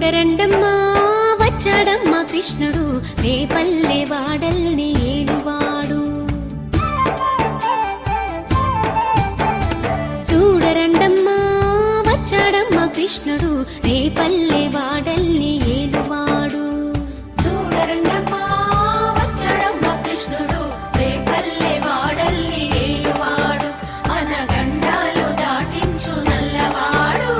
చూడరండమ్మా వచ్చాడమ్మా కృష్ణుడు రేపల్లె వాడల్ని ఏలువాడు. చూడరండమ్మా వచ్చాడమ్మా కృష్ణుడు రేపల్లె వాడల్ని ఏలువాడు. చూడరండమ్మా వచ్చాడమ్మా కృష్ణుడు రేపల్లె వాడల్ని ఏలువాడు. అనగండాలు దాటించు నల్లవాడు.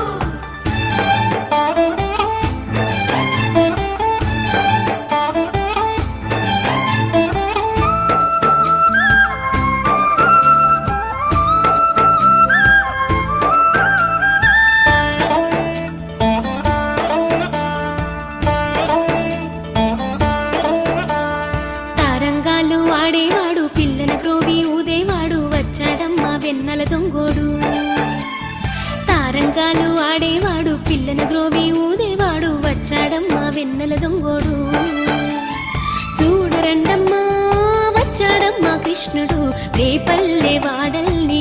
తారంగాలు ఆడేవాడు పిల్లల క్రోవి ఊదేవాడు వచ్చాడమ్మా వెన్నెల దొంగోడు. తారంగాలు ఆడేవాడు పిల్లల గ్రోవి ఊదేవాడు వచ్చాడమ్మా వెన్నెల దొంగోడు. చూడరండమ్మా వచ్చాడమ్మా కృష్ణుడు రేపల్లె వాడల్ని